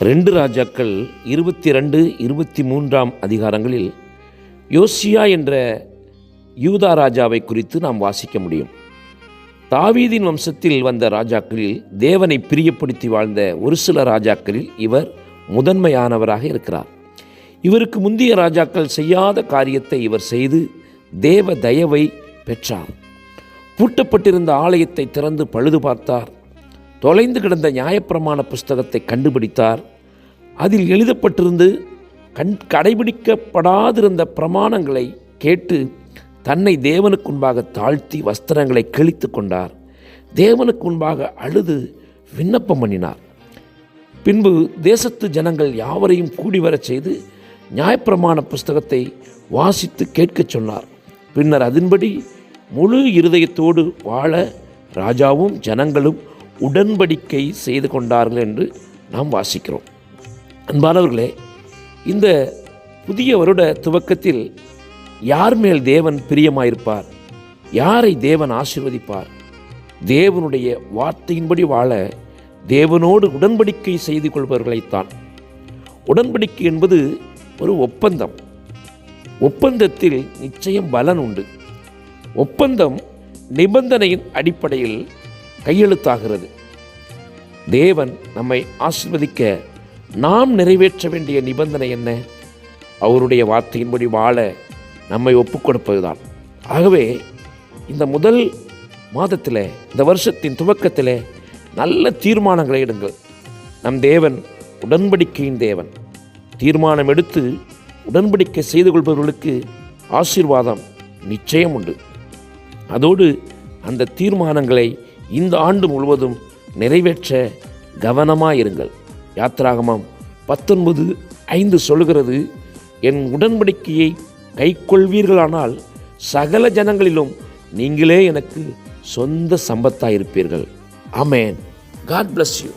2 ராஜாக்கள் 22, 23 அதிகாரங்களில் யோசியா என்ற யூதா ராஜாவை குறித்து நாம் வாசிக்க முடியும். தாவீதின் வம்சத்தில் வந்த ராஜாக்களில் தேவனை பிரியப்படுத்தி வாழ்ந்த ஒரு சில ராஜாக்களில் இவர் முதன்மையானவராக இருக்கிறார். இவருக்கு முந்தைய ராஜாக்கள் செய்யாத காரியத்தை இவர் செய்து தேவ தயவை பெற்றார். பூட்டப்பட்டிருந்த ஆலயத்தை திறந்து பழுது பார்த்தார். தொலைந்து கிடந்த நியாயப்பிரமாண புஸ்தகத்தை கண்டுபிடித்தார். அதில் எழுதப்பட்டிருந்து கடைபிடிக்கப்படாதிருந்த பிரமாணங்களை கேட்டு தன்னை தேவனுக்கு முன்பாக தாழ்த்தி வஸ்திரங்களை கிழித்து கொண்டார். தேவனுக்கு முன்பாக அழுது விண்ணப்பம் பண்ணினார். பின்பு தேசத்து ஜனங்கள் யாவரையும் கூடி வரச் செய்து நியாயப்பிரமாண புஸ்தகத்தை வாசித்து கேட்கச் சொன்னார். பின்னர் அதன்படி முழு இருதயத்தோடு வாழ ராஜாவும் ஜனங்களும் உடன்படிக்கை செய்து கொண்டார்கள் என்று நாம் வாசிக்கிறோம். அன்பானவர்களே, இந்த புதிய வருட துவக்கத்தில் யார் மேல் தேவன் பிரியமாயிருப்பார்? யாரை தேவன் ஆசீர்வதிப்பார்? தேவனுடைய வார்த்தையின்படி வாழ தேவனோடு உடன்படிக்கை செய்து கொள்பவர்களைத்தான். உடன்படிக்கை என்பது ஒரு ஒப்பந்தம். ஒப்பந்தத்தில் நிச்சயம் பலன் உண்டு. ஒப்பந்தம் நிபந்தனையின் அடிப்படையில் கையெழுத்தாகிறது. தேவன் நம்மை ஆசீர்வதிக்க நாம் நிறைவேற்ற வேண்டிய நிபந்தனை என்ன? அவருடைய வார்த்தையின்படி வாழ நம்மை ஒப்புக் கொடுப்பதுதான். ஆகவே இந்த முதல் மாதத்தில், இந்த வருஷத்தின் துவக்கத்தில் நல்ல தீர்மானங்களை எடுங்கள். நம் தேவன் உடன்படிக்கையின் தேவன். தீர்மானம் எடுத்து உடன்படிக்கை செய்து கொள்பவர்களுக்கு ஆசீர்வாதம் நிச்சயம் உண்டு. அதோடு அந்த தீர்மானங்களை இந்த ஆண்டு முழுவதும் நிறைவேற்ற கவனமாயிருங்கள். யாத்திராகமம் 19:5 சொல்கிறது, என் உடன்படிக்கையை கைக்கொள்வீர்களானால் சகல ஜனங்களிலும் நீங்களே எனக்கு சொந்த சம்பத்தாயிருப்பீர்கள். ஆமென். God bless you.